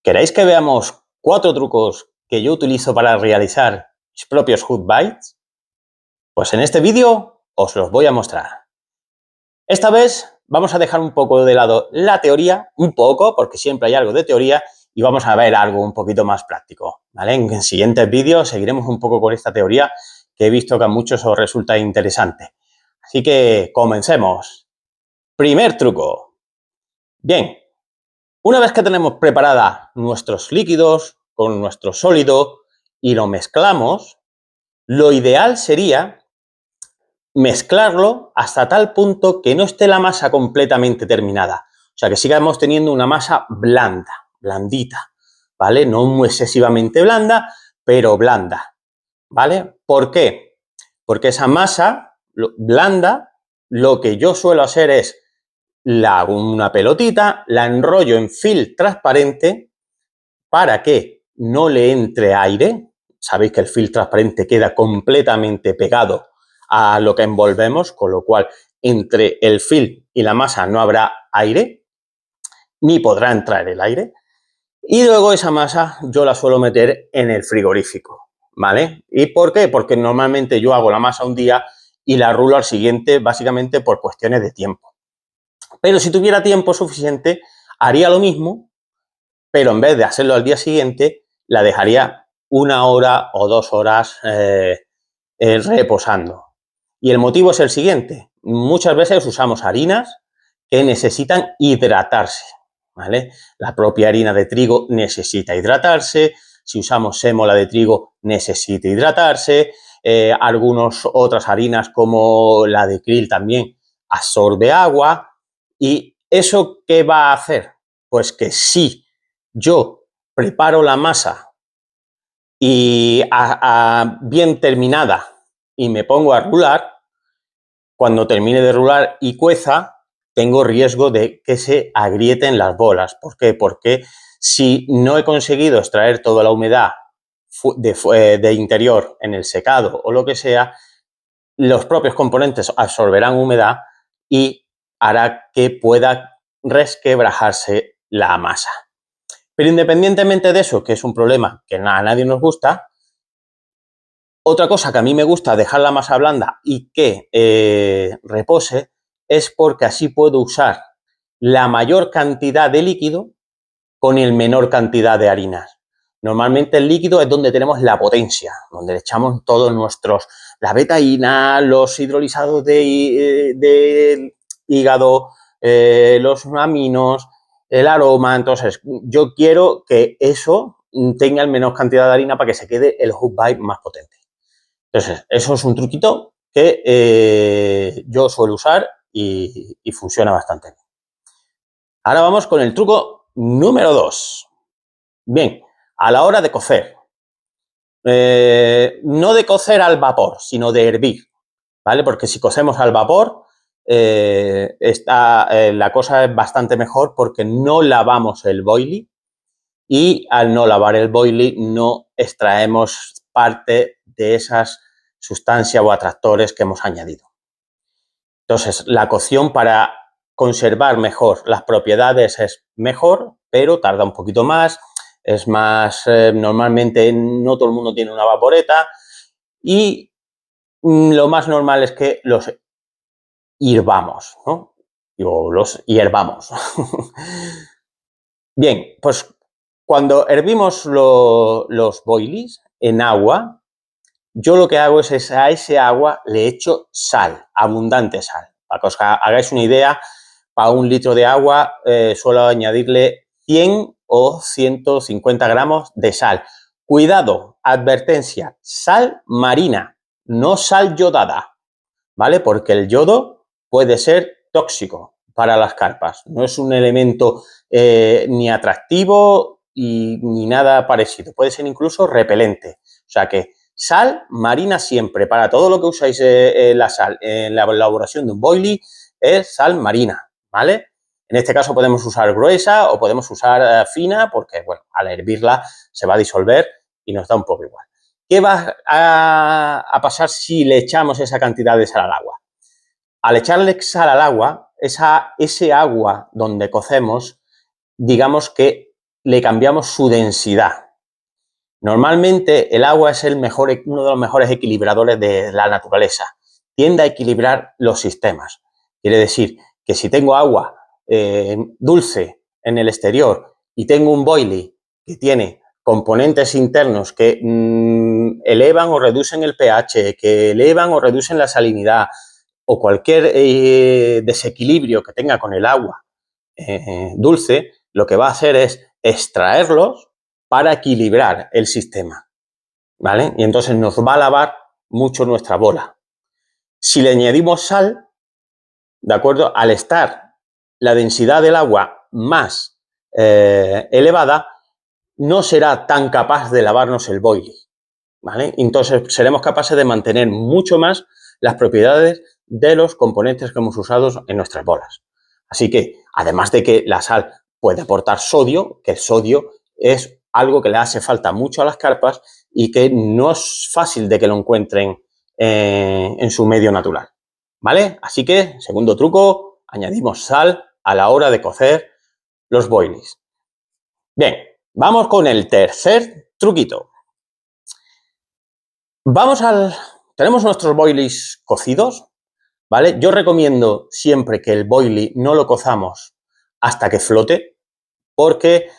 ¿Queréis que veamos 4 trucos que yo utilizo para realizar mis propios hot bites? Pues en este vídeo os los voy a mostrar. Esta vez vamos a dejar un poco de lado la teoría, un poco, porque siempre hay algo de teoría, y vamos a ver algo un poquito más práctico, ¿vale? En siguientes vídeos seguiremos un poco con esta teoría que he visto que a muchos os resulta interesante. Así que comencemos. Primer truco. Bien, una vez que tenemos preparada nuestros líquidos con nuestro sólido y lo mezclamos, lo ideal sería mezclarlo hasta tal punto que no esté la masa completamente terminada. O sea, que sigamos teniendo una masa blanda, blandita, ¿vale? No muy excesivamente blanda, pero blanda, ¿vale? ¿Por qué? Porque esa masa blanda, lo que yo suelo hacer es la hago una pelotita, la enrollo en film transparente para que no le entre aire. Sabéis que el film transparente queda completamente pegado a lo que envolvemos, con lo cual entre el film y la masa no habrá aire, ni podrá entrar el aire. Y luego esa masa yo la suelo meter en el frigorífico, ¿vale? ¿Y por qué? Porque normalmente yo hago la masa un día y la rulo al siguiente, básicamente por cuestiones de tiempo. Pero si tuviera tiempo suficiente, haría lo mismo, pero en vez de hacerlo al día siguiente, la dejaría 1 hora o 2 horas reposando. Y el motivo es el siguiente. Muchas veces usamos harinas que necesitan hidratarse, ¿vale? La propia harina de trigo necesita hidratarse. Si usamos sémola de trigo, necesita hidratarse. Algunas otras harinas, como la de krill, también absorbe agua. ¿Y eso qué va a hacer? Pues que si yo preparo la masa y bien terminada y me pongo a rular, cuando termine de rular y cueza, tengo riesgo de que se agrieten las bolas. ¿Por qué? Porque si no he conseguido extraer toda la humedad de interior en el secado o lo que sea, los propios componentes absorberán humedad y hará que pueda resquebrajarse la masa. Pero independientemente de eso, que es un problema que a nadie nos gusta, otra cosa que a mí me gusta dejar la masa blanda y que repose es porque así puedo usar la mayor cantidad de líquido con el menor cantidad de harinas. Normalmente el líquido es donde tenemos la potencia, donde le echamos todos la betaína, los hidrolizados de hígado, los aminos, el aroma. Entonces, yo quiero que eso tenga el menor cantidad de harina para que se quede el hot bite más potente. Entonces, eso es un truquito que yo suelo usar y funciona bastante bien. Ahora vamos con el truco número 2. Bien, a la hora de cocer. No de cocer al vapor, sino de hervir, ¿vale? Porque si cocemos al vapor, la cosa es bastante mejor porque no lavamos el boilie y al no lavar el boilie no extraemos parte de esas sustancias o atractores que hemos añadido. Entonces, la cocción para conservar mejor las propiedades es mejor, pero tarda un poquito más, es más, normalmente no todo el mundo tiene una vaporeta y lo más normal es que los hirvamos, ¿no? Digo, los hiervamos. Bien, pues cuando hervimos los boilies en agua, yo lo que hago es a ese agua le echo sal, abundante sal. Para que os hagáis una idea, para 1 litro de agua suelo añadirle 100 o 150 gramos de sal. Cuidado, advertencia, sal marina, no sal yodada, ¿vale? Porque el yodo puede ser tóxico para las carpas. No es un elemento ni atractivo ni nada parecido. Puede ser incluso repelente. O sea que sal marina siempre. Para todo lo que usáis la sal en la elaboración de un boilie es sal marina, ¿vale? En este caso podemos usar gruesa o podemos usar fina porque, bueno, al hervirla se va a disolver y nos da un poco igual. ¿Qué va a pasar si le echamos esa cantidad de sal al agua? Al echarle sal al agua, ese agua donde cocemos, digamos que le cambiamos su densidad. Normalmente el agua es uno de los mejores equilibradores de la naturaleza. Tiende a equilibrar los sistemas. Quiere decir que si tengo agua dulce en el exterior y tengo un boilie que tiene componentes internos que elevan o reducen el pH, que elevan o reducen la salinidad o cualquier desequilibrio que tenga con el agua dulce, lo que va a hacer es extraerlos para equilibrar el sistema, ¿vale? Y entonces nos va a lavar mucho nuestra bola. Si le añadimos sal, ¿de acuerdo? Al estar la densidad del agua más elevada, no será tan capaz de lavarnos el boilie, ¿vale? Entonces seremos capaces de mantener mucho más las propiedades de los componentes que hemos usado en nuestras bolas. Así que, además de que la sal puede aportar sodio, que el sodio es algo que le hace falta mucho a las carpas y que no es fácil de que lo encuentren en su medio natural, ¿vale? Así que, segundo truco, añadimos sal a la hora de cocer los boilies. Bien, vamos con el tercer truquito. Tenemos nuestros boilies cocidos, ¿vale? Yo recomiendo siempre que el boilie no lo cozamos hasta que flote, porque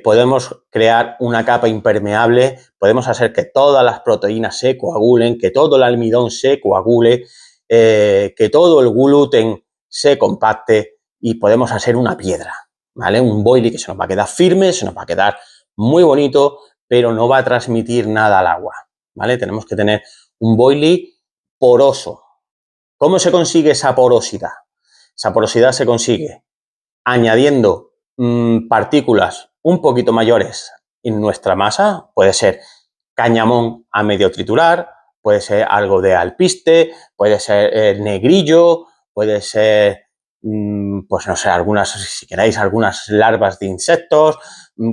podemos crear una capa impermeable, podemos hacer que todas las proteínas se coagulen, que todo el almidón se coagule, que todo el gluten se compacte y podemos hacer una piedra, ¿vale? Un boilie que se nos va a quedar firme, se nos va a quedar muy bonito, pero no va a transmitir nada al agua, ¿vale? Tenemos que tener un boilie poroso. ¿Cómo se consigue esa porosidad? Esa porosidad se consigue añadiendo partículas un poquito mayores en nuestra masa. Puede ser cañamón a medio triturar, puede ser algo de alpiste, puede ser negrillo, puede ser, pues no sé, si queréis, algunas larvas de insectos,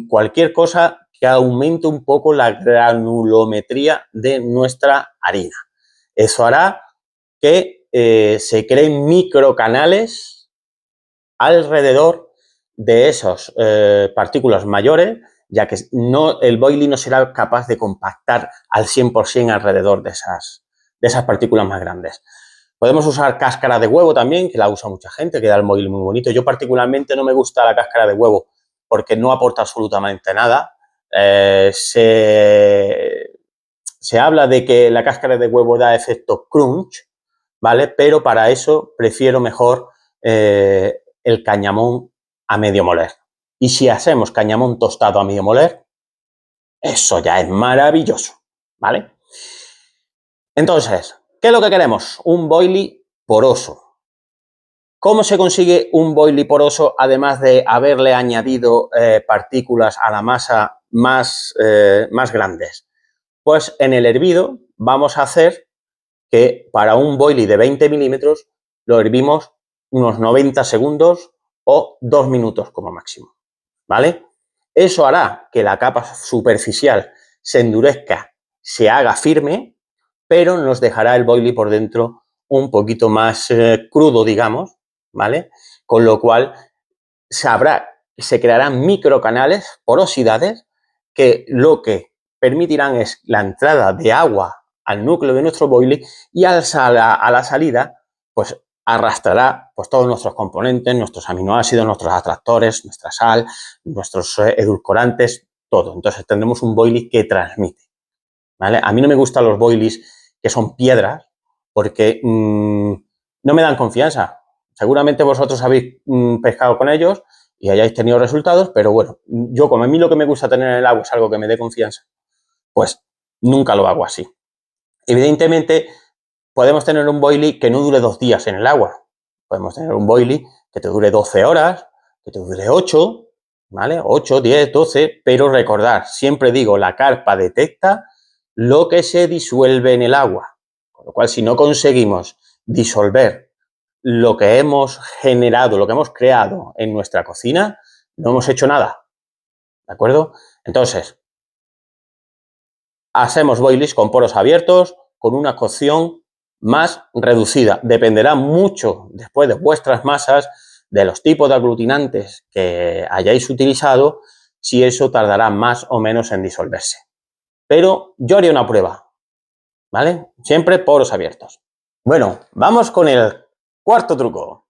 cualquier cosa que aumente un poco la granulometría de nuestra harina. Eso hará que se creen microcanales alrededor de esas partículas mayores, ya que el boilie no será capaz de compactar al 100% alrededor de esas partículas más grandes. Podemos usar cáscara de huevo también, que la usa mucha gente, que da el boilie muy bonito. Yo particularmente no me gusta la cáscara de huevo porque no aporta absolutamente nada. Se habla de que la cáscara de huevo da efecto crunch, ¿vale? Pero para eso prefiero mejor el cañamón a medio moler. Y si hacemos cañamón tostado a medio moler, eso ya es maravilloso, ¿vale? Entonces, ¿qué es lo que queremos? Un boilie poroso. ¿Cómo se consigue un boilie poroso además de haberle añadido partículas a la masa más grandes? Pues en el hervido vamos a hacer que para un boilie de 20 milímetros lo hervimos unos 90 segundos o 2 minutos como máximo, ¿vale? Eso hará que la capa superficial se endurezca, se haga firme, pero nos dejará el boilie por dentro un poquito más crudo, digamos, ¿vale? Con lo cual se crearán microcanales, porosidades, que lo que permitirán es la entrada de agua al núcleo de nuestro boilie y a la salida, pues arrastrará pues, todos nuestros componentes, nuestros aminoácidos, nuestros atractores, nuestra sal, nuestros edulcorantes, todo. Entonces tendremos un boilie que transmite, ¿vale? A mí no me gustan los boilies que son piedras porque no me dan confianza. Seguramente vosotros habéis pescado con ellos y hayáis tenido resultados, pero bueno, yo como a mí lo que me gusta tener en el agua es algo que me dé confianza, pues nunca lo hago así. Evidentemente, podemos tener un boilie que no dure 2 días en el agua. Podemos tener un boilie que te dure 12 horas, que te dure 8, ¿vale? 8, 10, 12, pero recordar, siempre digo, la carpa detecta lo que se disuelve en el agua. Con lo cual, si no conseguimos disolver lo que hemos generado, lo que hemos creado en nuestra cocina, no hemos hecho nada, ¿de acuerdo? Entonces, hacemos boilies con poros abiertos, con una cocción más reducida. Dependerá mucho después de vuestras masas, de los tipos de aglutinantes que hayáis utilizado, si eso tardará más o menos en disolverse. Pero yo haría una prueba, ¿vale? Siempre poros abiertos. Bueno, vamos con el cuarto truco.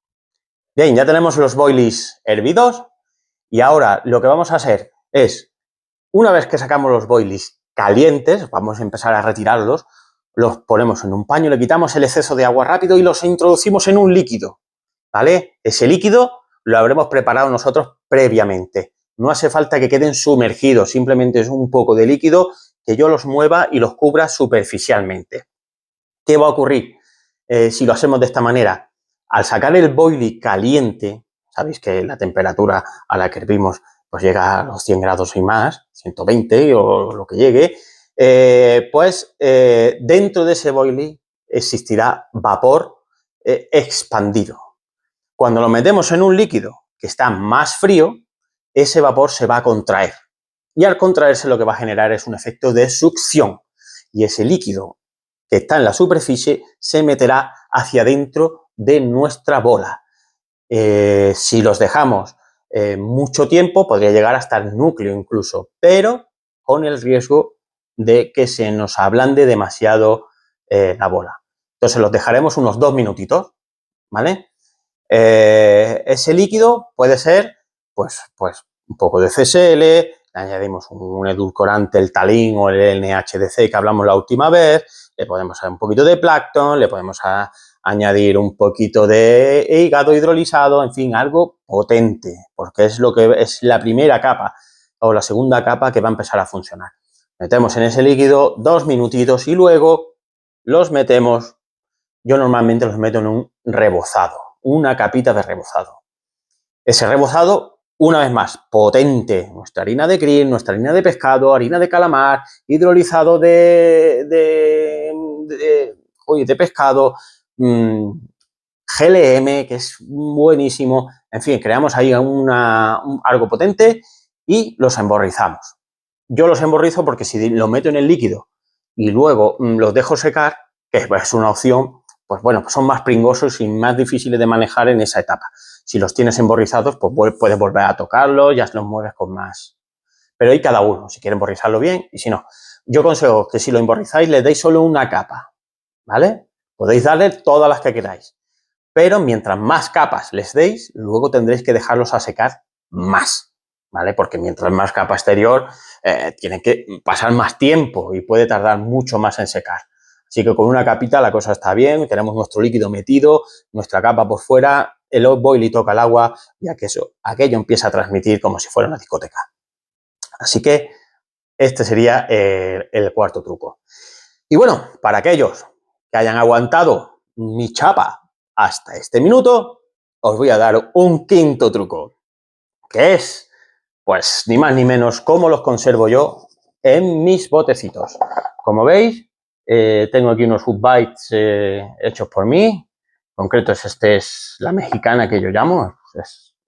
Bien, ya tenemos los boilies hervidos y ahora lo que vamos a hacer es, una vez que sacamos los boilies calientes, vamos a empezar a retirarlos, los ponemos en un paño, le quitamos el exceso de agua rápido y los introducimos en un líquido, ¿vale? Ese líquido lo habremos preparado nosotros previamente. No hace falta que queden sumergidos, simplemente es un poco de líquido que yo los mueva y los cubra superficialmente. ¿Qué va a ocurrir si lo hacemos de esta manera? Al sacar el boilie caliente, sabéis que la temperatura a la que hervimos pues llega a los 100 grados y más, 120 o lo que llegue, dentro de ese boilie existirá vapor expandido. Cuando lo metemos en un líquido que está más frío, ese vapor se va a contraer. Y al contraerse lo que va a generar es un efecto de succión. Y ese líquido que está en la superficie se meterá hacia dentro de nuestra bola. Si los dejamos mucho tiempo, podría llegar hasta el núcleo incluso, pero con el riesgo de que se nos ablande demasiado la bola. Entonces los dejaremos unos 2 minutitos, ¿vale? Ese líquido puede ser pues un poco de CSL, le añadimos un edulcorante, el talín o el NHDC que hablamos la última vez, le podemos hacer un poquito de plancton, le podemos añadir un poquito de hígado hidrolizado, en fin, algo potente, porque es lo que es la primera capa o la segunda capa que va a empezar a funcionar. Metemos en ese líquido 2 minutitos y luego los metemos, yo normalmente los meto en un rebozado, una capita de rebozado. Ese rebozado, una vez más, potente. Nuestra harina de krill, nuestra harina de pescado, harina de calamar, hidrolizado de pescado, GLM, que es buenísimo. En fin, creamos ahí algo potente y los emborrizamos. Yo los emborrizo porque si los meto en el líquido y luego los dejo secar, que es una opción, pues bueno, son más pringosos y más difíciles de manejar en esa etapa. Si los tienes emborrizados, pues puedes volver a tocarlos, ya los mueves con más. Pero hay cada uno, si quieren emborrizarlo bien y si no. Yo aconsejo que si lo emborrizáis, le deis solo una capa, ¿vale? Podéis darle todas las que queráis. Pero mientras más capas les deis, luego tendréis que dejarlos a secar más, ¿vale? Porque mientras más capa exterior, tiene que pasar más tiempo y puede tardar mucho más en secar. Así que con una capita la cosa está bien, tenemos nuestro líquido metido, nuestra capa por fuera, el boilie toca el agua, ya que aquello empieza a transmitir como si fuera una discoteca. Así que este sería el cuarto truco. Y bueno, para aquellos que hayan aguantado mi chapa hasta este minuto, os voy a dar un quinto truco, que es, pues, ni más ni menos cómo los conservo yo en mis botecitos. Como veis, tengo aquí unos Food Bites hechos por mí. En concreto, es la mexicana que yo llamo.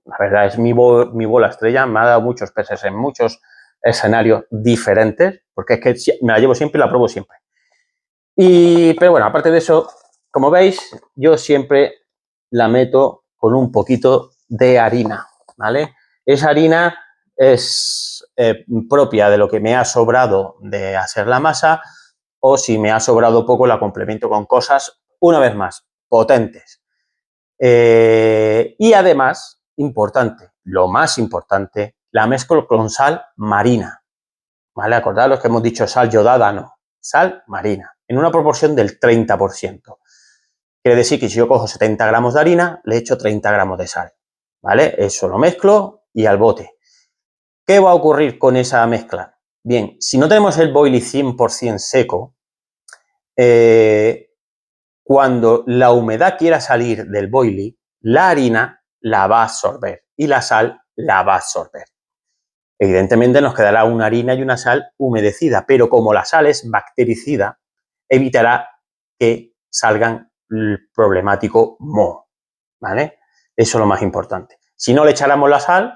La verdad, es mi bola estrella. Me ha dado muchos peces en muchos escenarios diferentes, porque es que me la llevo siempre y la pruebo siempre. Pero bueno, aparte de eso, como veis, yo siempre la meto con un poquito de harina, ¿vale? Esa harina es propia de lo que me ha sobrado de hacer la masa, o si me ha sobrado poco, la complemento con cosas, una vez más, potentes. Y además, importante, lo más importante, la mezclo con sal marina, ¿vale? Acordaros que hemos dicho sal yodada, no, sal marina, en una proporción del 30%. Quiere decir que si yo cojo 70 gramos de harina, le echo 30 gramos de sal, ¿vale? Eso lo mezclo y al bote. ¿Qué va a ocurrir con esa mezcla? Bien, si no tenemos el boilie 100% seco, cuando la humedad quiera salir del boilie, la harina la va a absorber y la sal la va a absorber. Evidentemente nos quedará una harina y una sal humedecida, pero como la sal es bactericida, evitará que salgan el problemático moho, ¿vale? Eso es lo más importante. Si no le echáramos la sal,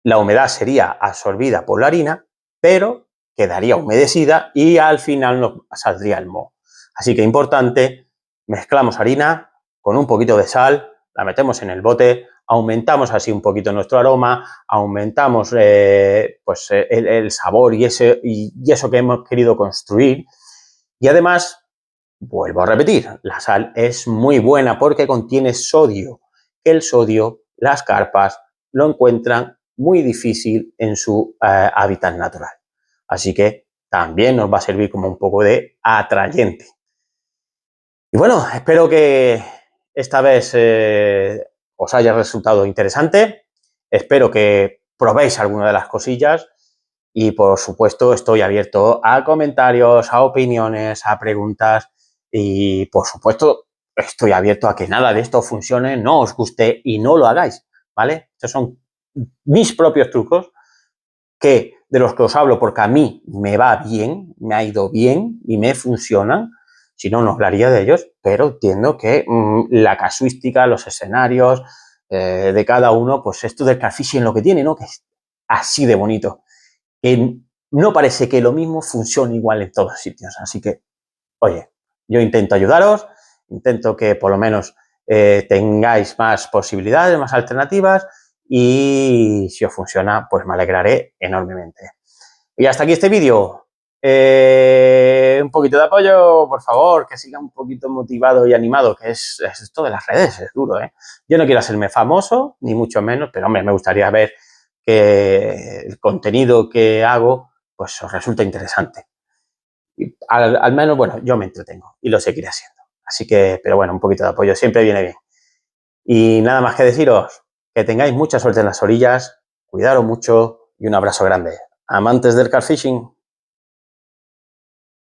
la humedad sería absorbida por la harina, pero quedaría humedecida y al final nos saldría el moho. Así que importante, mezclamos harina con un poquito de sal, la metemos en el bote, aumentamos así un poquito nuestro aroma, aumentamos pues el sabor y eso que hemos querido construir. Y además, vuelvo a repetir, la sal es muy buena porque contiene sodio. El sodio, las carpas lo encuentran muy difícil en su hábitat natural. Así que también nos va a servir como un poco de atrayente. Y bueno, espero que esta vez os haya resultado interesante. Espero que probéis alguna de las cosillas y, por supuesto, estoy abierto a comentarios, a opiniones, a preguntas y, por supuesto, estoy abierto a que nada de esto funcione, no os guste y no lo hagáis, ¿vale? Estos son mis propios trucos de los que os hablo porque a mí me va bien, me ha ido bien y me funcionan. Si no, no hablaría de ellos, pero entiendo que la casuística, los escenarios de cada uno, pues esto del catfishing lo que tiene, ¿no? Que es así de bonito. Que no parece que lo mismo funcione igual en todos sitios. Así que, oye, yo intento ayudaros, intento que por lo menos tengáis más posibilidades, más alternativas y si os funciona, pues me alegraré enormemente. Y hasta aquí este vídeo. Un poquito de apoyo, por favor, que siga un poquito motivado y animado, que es esto de las redes, es duro, ¿eh? Yo no quiero hacerme famoso, ni mucho menos, pero hombre, me gustaría ver que el contenido que hago, pues os resulta interesante. Y al menos, bueno, yo me entretengo y lo seguiré haciendo. Así que, pero bueno, un poquito de apoyo siempre viene bien. Y nada más que deciros, que tengáis mucha suerte en las orillas, cuidaros mucho y un abrazo grande. Amantes del catfishing.